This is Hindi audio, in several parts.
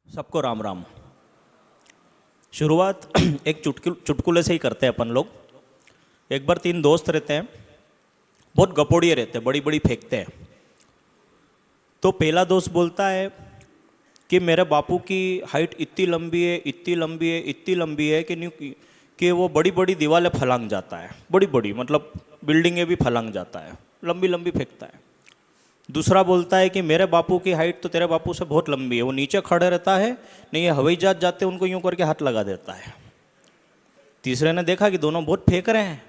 सबको राम राम। शुरुआत एक चुटकुले से ही करते हैं अपन लोग। एक बार तीन दोस्त रहते हैं, बहुत गपोड़िए रहते हैं, बड़ी बड़ी फेंकते हैं। तो पहला दोस्त बोलता है कि मेरे बापू की हाइट इतनी लंबी है, इतनी लंबी है, इतनी लंबी है कि वो बड़ी बड़ी दीवारें फलांग जाता है, बड़ी बड़ी मतलब बिल्डिंगें भी फलांग जाता है, लंबी लंबी फेंकता है। दूसरा बोलता है कि मेरे बापू की हाइट तो तेरे बापू से बहुत लंबी है, वो नीचे खड़े रहता है, नहीं ये हवाई जहाज जाते उनको यूं करके हाथ लगा देता है। तीसरे ने देखा कि दोनों बहुत फेंक रहे हैं,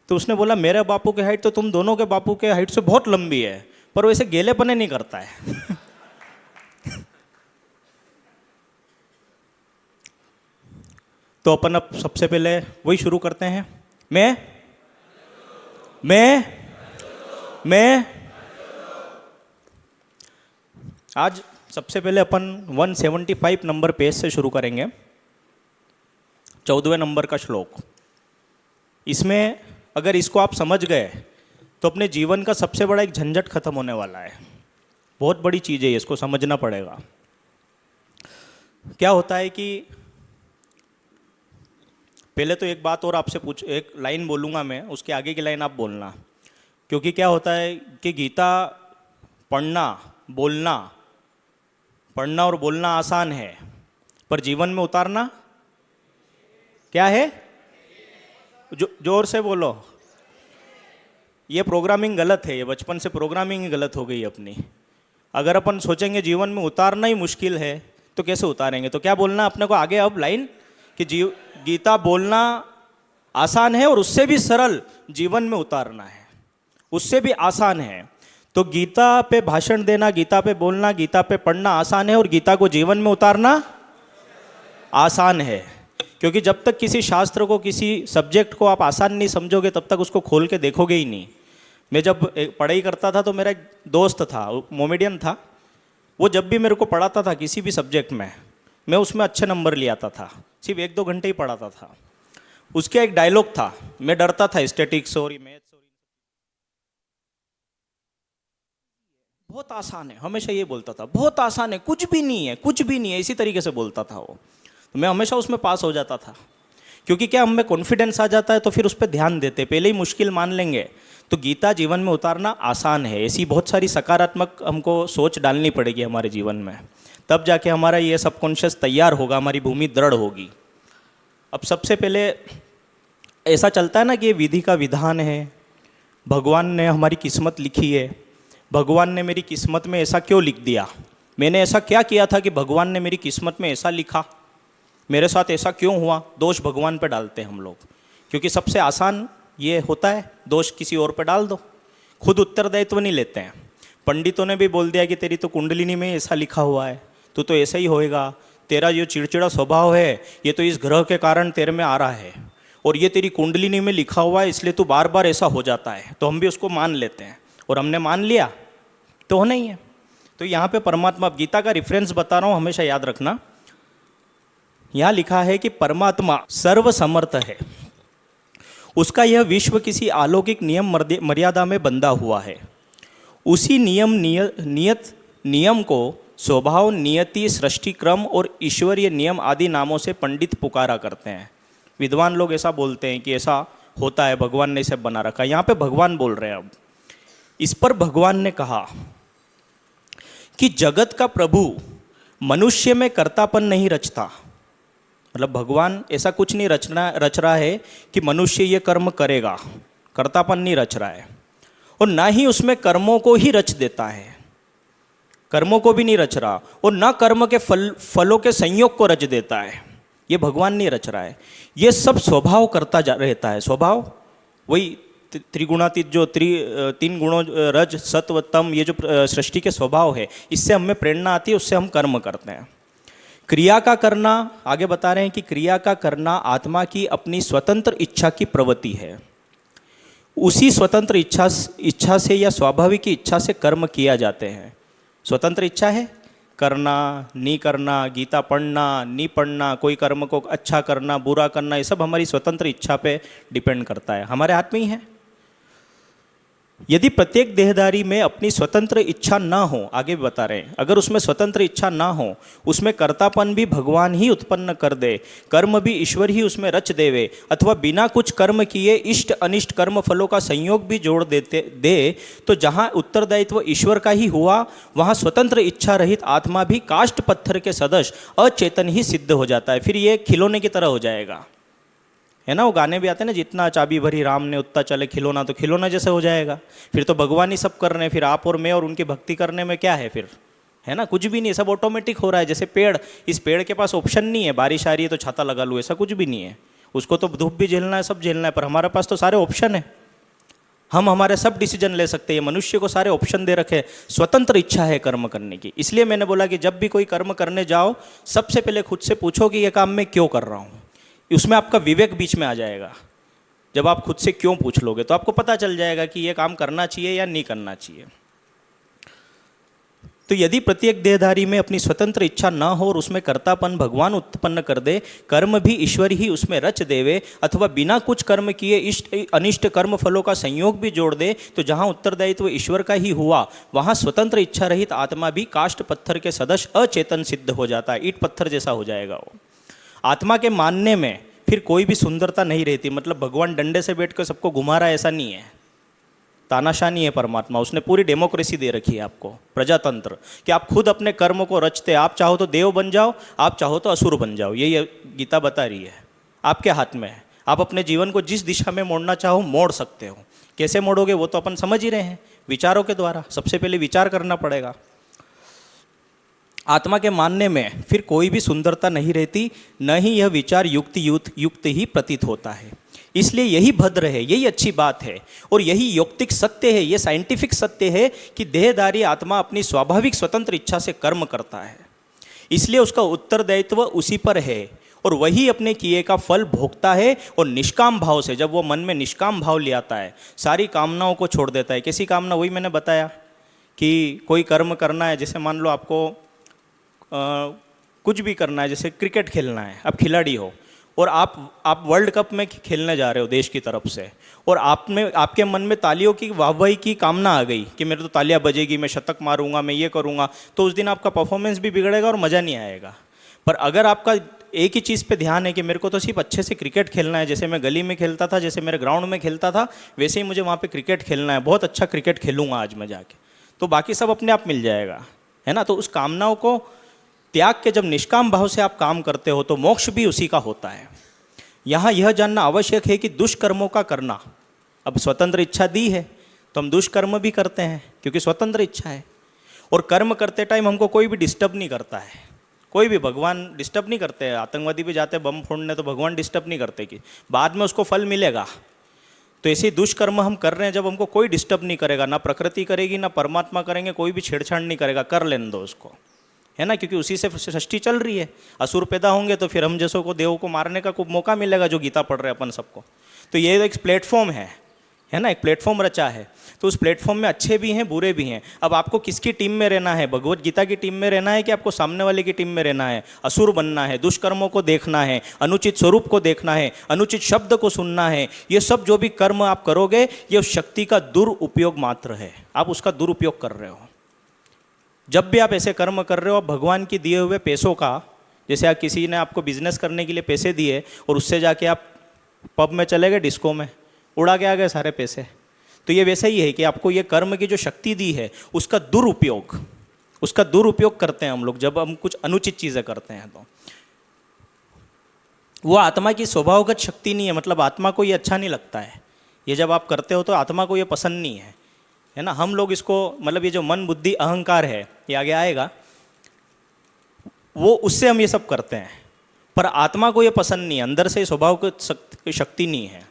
तो उसने बोला मेरे बापू की हाइट तो तुम दोनों के बापू के हाइट से बहुत लंबी है, पर वैसे गेलेपने नहीं करता है। तो अपन अब सबसे पहले वही शुरू करते हैं। मैं आज सबसे पहले अपन 175 नंबर पेज से शुरू करेंगे। 14वें नंबर का श्लोक। इसमें अगर इसको आप समझ गए तो अपने जीवन का सबसे बड़ा एक झंझट खत्म होने वाला है। बहुत बड़ी चीज़ है, इसको समझना पड़ेगा। क्या होता है कि पहले तो एक बात और आपसे एक लाइन बोलूँगा मैं, उसके आगे की लाइन आप बोलना। क्योंकि क्या होता है कि गीता पढ़ना और बोलना आसान है, पर जीवन में उतारना क्या है? जोर से बोलो। ये प्रोग्रामिंग गलत है, ये बचपन से प्रोग्रामिंग ही गलत हो गई अपनी। अगर अपन सोचेंगे जीवन में उतारना ही मुश्किल है तो कैसे उतारेंगे? तो क्या बोलना अपने को आगे अब लाइन कि गीता बोलना आसान है और उससे भी सरल जीवन में उतारना है, उससे भी आसान है। तो गीता पे भाषण देना, गीता पे बोलना, गीता पे पढ़ना आसान है और गीता को जीवन में उतारना आसान है। क्योंकि जब तक किसी शास्त्र को, किसी सब्जेक्ट को आप आसान नहीं समझोगे तब तक उसको खोल के देखोगे ही नहीं। मैं जब पढ़ाई करता था तो मेरा एक दोस्त था, मोमेडियन था। वो जब भी मेरे को पढ़ाता था किसी भी सब्जेक्ट में, मैं उसमें अच्छे नंबर ले आता था। सिर्फ 1-2 घंटे ही पढ़ाता था। उसका एक डायलॉग था, मैं डरता था स्टैटिक्स और मैथ्स, बहुत आसान है, हमेशा ये बोलता था, बहुत आसान है, कुछ भी नहीं है, कुछ भी नहीं है, इसी तरीके से बोलता था वो। तो मैं हमेशा उसमें पास हो जाता था। क्योंकि क्या, हमें कॉन्फिडेंस आ जाता है तो फिर उस पर ध्यान देते, पहले ही मुश्किल मान लेंगे। तो गीता जीवन में उतारना आसान है, ऐसी बहुत सारी सकारात्मक हमको सोच डालनी पड़ेगी हमारे जीवन में, तब जाके हमारा ये सबकॉन्शियस तैयार होगा, हमारी भूमि दृढ़ होगी। अब सबसे पहले ऐसा चलता है ना कि ये विधि का विधान है, भगवान ने हमारी किस्मत लिखी है, भगवान ने मेरी किस्मत में ऐसा क्यों लिख दिया, मैंने ऐसा क्या किया था कि भगवान ने मेरी किस्मत में ऐसा लिखा, मेरे साथ ऐसा क्यों हुआ। दोष भगवान पे डालते हैं हम लोग, क्योंकि सबसे आसान ये होता है दोष किसी और पे डाल दो, खुद उत्तरदायित्व नहीं लेते हैं। पंडितों ने भी बोल दिया कि तेरी तो कुंडलिनी में ऐसा लिखा हुआ है, तू तो ऐसा ही होएगा, तेरा जो चिड़चिड़ा स्वभाव है ये तो इस ग्रह के कारण तेरे में आ रहा है, और ये तेरी कुंडलिनी में लिखा हुआ है, इसलिए तू बार बार ऐसा हो जाता है। तो हम भी उसको मान लेते हैं, और हमने मान लिया तो होना ही है। तो यहाँ पे परमात्मा, गीता का रेफरेंस बता रहा हूँ, हमेशा याद रखना। यहाँ लिखा है कि परमात्मा सर्वसमर्थ है, उसका यह विश्व किसी अलौकिक नियम मर्यादा में बंधा हुआ है। उसी नियम को स्वभाव, नियति, सृष्टि क्रम और ईश्वरीय नियम आदि नामों से पंडित पुकारा करते हैं। विद्वान लोग ऐसा बोलते हैं कि ऐसा होता है, भगवान ने इसे बना रखा। यहाँ पे भगवान बोल रहे हैं। अब इस पर भगवान ने कहा कि जगत का प्रभु मनुष्य में कर्तापन नहीं रचता। मतलब भगवान ऐसा कुछ नहीं रच रहा है कि मनुष्य ये कर्म करेगा, कर्तापन नहीं रच रहा है, और ना ही उसमें कर्मों को ही रच देता है, कर्मों को भी नहीं रच रहा, और ना कर्म के फलों के संयोग को रच देता है, ये भगवान नहीं रच रहा है। ये सब स्वभाव करता रहता है। स्वभाव वही त्रिगुणातीत, जो 3 गुणों रज सत्व तम, ये जो सृष्टि के स्वभाव है, इससे हमें प्रेरणा आती है, उससे हम कर्म करते हैं। क्रिया का करना, आगे बता रहे हैं कि क्रिया का करना आत्मा की अपनी स्वतंत्र इच्छा की प्रवृत्ति है। उसी स्वतंत्र इच्छा से या स्वाभाविक इच्छा से कर्म किया जाते हैं। स्वतंत्र इच्छा है, करना नहीं करना, गीता पढ़ना नहीं पढ़ना, कोई कर्म को अच्छा करना बुरा करना, ये सब हमारी स्वतंत्र इच्छा पे डिपेंड करता है, हमारे हाथ में ही है। यदि प्रत्येक देहधारी में अपनी स्वतंत्र इच्छा ना हो, आगे भी बता रहे हैं, अगर उसमें स्वतंत्र इच्छा ना हो, उसमें कर्तापन भी भगवान ही उत्पन्न कर दे, कर्म भी ईश्वर ही उसमें रच देवे, अथवा बिना कुछ कर्म किए इष्ट अनिष्ट कर्म फलों का संयोग भी जोड़ दे, तो जहाँ उत्तरदायित्व ईश्वर का ही हुआ, वहाँ स्वतंत्र इच्छा रहित आत्मा भी काष्ठ पत्थर के सदृश अचेतन ही सिद्ध हो जाता है। फिर ये खिलौने की तरह हो जाएगा, है ना। वो गाने भी आते हैं ना, जितना चाबी भरी राम ने उतना चले खिलौना, तो खिलौना जैसे हो जाएगा। फिर तो भगवान ही सब कर रहे हैं, फिर आप और मैं और उनकी भक्ति करने में क्या है फिर, है ना। कुछ भी नहीं, सब ऑटोमेटिक हो रहा है। जैसे पेड़, इस पेड़ के पास ऑप्शन नहीं है, बारिश आ रही है तो छाता लगा लूँ, ऐसा कुछ भी नहीं है। उसको तो धूप भी झेलना है, सब झेलना है, पर हमारे पास तो सारे ऑप्शन है। हम हमारे सब डिसीजन ले सकते हैं। मनुष्य को सारे ऑप्शन दे रखे, स्वतंत्र इच्छा है कर्म करने की। इसलिए मैंने बोला कि जब भी कोई कर्म करने जाओ, सबसे पहले खुद से पूछो कि यह काम मैं क्यों कर रहा हूँ। उसमें आपका विवेक बीच में आ जाएगा। जब आप खुद से क्यों पूछ लोगे तो आपको पता चल जाएगा कि यह काम करना चाहिए या नहीं करना चाहिए। तो यदि प्रत्येक देहधारी में अपनी स्वतंत्र इच्छा ना हो और उसमें कर्तापन भगवान उत्पन्न कर दे, कर्म भी ईश्वर ही उसमें रच देवे, अथवा बिना कुछ कर्म किए इष्ट अनिष्ट कर्म फलों का संयोग भी जोड़ दे, तो जहाँ उत्तरदायित्व ईश्वर का ही हुआ, वहाँ स्वतंत्र इच्छा रहित आत्मा भी काष्ठ पत्थर के सदृश अचेतन सिद्ध हो जाता है। ईंट पत्थर जैसा हो जाएगा वो। आत्मा के मानने में फिर कोई भी सुंदरता नहीं रहती। मतलब भगवान डंडे से बैठ कर सबको घुमा रहा है, ऐसा नहीं है। तानाशाह नहीं है परमात्मा, उसने पूरी डेमोक्रेसी दे रखी है आपको, प्रजातंत्र, कि आप खुद अपने कर्म को रचते। आप चाहो तो देव बन जाओ, आप चाहो तो असुर बन जाओ, यही गीता बता रही है। आपके हाथ में है, आप अपने जीवन को जिस दिशा में मोड़ना चाहो मोड़ सकते हो। कैसे मोड़ोगे वो तो अपन समझ ही रहे हैं, विचारों के द्वारा। सबसे पहले विचार करना पड़ेगा। आत्मा के मानने में फिर कोई भी सुंदरता नहीं रहती, न ही यह विचार युक्त ही प्रतीत होता है। इसलिए यही भद्र है, यही अच्छी बात है, और यही यौक्तिक सत्य है, यह साइंटिफिक सत्य है कि देहधारी आत्मा अपनी स्वाभाविक स्वतंत्र इच्छा से कर्म करता है। इसलिए उसका उत्तरदायित्व उसी पर है और वही अपने किए का फल भोगता है। और निष्काम भाव से, जब वो मन में निष्काम भाव ले आता है, सारी कामनाओं को छोड़ देता है। कैसी कामना? वही मैंने बताया कि कोई कर्म करना है, जैसे मान लो आपको कुछ भी करना है, जैसे क्रिकेट खेलना है, आप खिलाड़ी हो और आप वर्ल्ड कप में खेलने जा रहे हो देश की तरफ से, और आपके मन में तालियों की वाहवाही की कामना आ गई कि मेरे तो तालियां बजेगी, मैं शतक मारूंगा, मैं ये करूंगा, तो उस दिन आपका परफॉर्मेंस भी बिगड़ेगा और मज़ा नहीं आएगा। पर अगर आपका एक ही चीज़ पे ध्यान है कि मेरे को तो सिर्फ अच्छे से क्रिकेट खेलना है, जैसे मैं गली में खेलता था, जैसे मेरे ग्राउंड में खेलता था, वैसे ही मुझे वहाँ पे क्रिकेट खेलना है, बहुत अच्छा क्रिकेट खेलूँगा आज मैं जाके, तो बाकी सब अपने आप मिल जाएगा, है ना। तो उस कामनाओं को त्याग के जब निष्काम भाव से आप काम करते हो तो मोक्ष भी उसी का होता है। यहाँ यह जानना आवश्यक है कि दुष्कर्मों का करना, अब स्वतंत्र इच्छा दी है तो हम दुष्कर्म भी करते हैं क्योंकि स्वतंत्र इच्छा है, और कर्म करते टाइम हमको कोई भी डिस्टर्ब नहीं करता है, कोई भी भगवान डिस्टर्ब नहीं करते हैं। आतंकवादी भी जाते बम फोड़ने तो भगवान डिस्टर्ब नहीं करते कि बाद में उसको फल मिलेगा। तो ऐसे दुष्कर्म हम कर रहे हैं जब हमको कोई डिस्टर्ब नहीं करेगा, ना प्रकृति करेगी ना परमात्मा करेंगे, कोई भी छेड़छाड़ नहीं करेगा, कर लेने दो उसको, है ना। क्योंकि उसी से सृष्टि चल रही है। असुर पैदा होंगे तो फिर हम जैसों को देवों को मारने का खूब मौका मिलेगा, जो गीता पढ़ रहे हैं अपन सबको। तो ये एक प्लेटफॉर्म है ना, एक प्लेटफॉर्म रचा है। तो उस प्लेटफॉर्म में अच्छे भी हैं बुरे भी हैं। अब आपको किसकी टीम में रहना है? भगवत गीता की टीम में रहना है कि आपको सामने वाले की टीम में रहना है? असुर बनना है, दुष्कर्मों को देखना है, अनुचित स्वरूप को देखना है, अनुचित शब्द को सुनना है। ये सब जो भी कर्म आप करोगे ये शक्ति का दुरुपयोग मात्र है, आप उसका दुरुपयोग कर रहे हो। जब भी आप ऐसे कर्म कर रहे हो, भगवान की दिए हुए पैसों का, जैसे आप किसी ने आपको बिजनेस करने के लिए पैसे दिए और उससे जाके आप पब में चले गए, डिस्को में उड़ा के आ गए सारे पैसे, तो ये वैसे ही है कि आपको ये कर्म की जो शक्ति दी है उसका दुरुपयोग करते हैं हम लोग। जब हम कुछ अनुचित चीज़ें करते हैं तो वो आत्मा की स्वभावगत शक्ति नहीं है। मतलब आत्मा को ये अच्छा नहीं लगता है, ये जब आप करते हो तो आत्मा को ये पसंद नहीं है ना। हम लोग इसको, मतलब ये जो मन बुद्धि अहंकार है, ये आगे आएगा, वो उससे हम ये सब करते हैं, पर आत्मा को ये पसंद नहीं है, अंदर से स्वभाव की शक्ति नहीं है।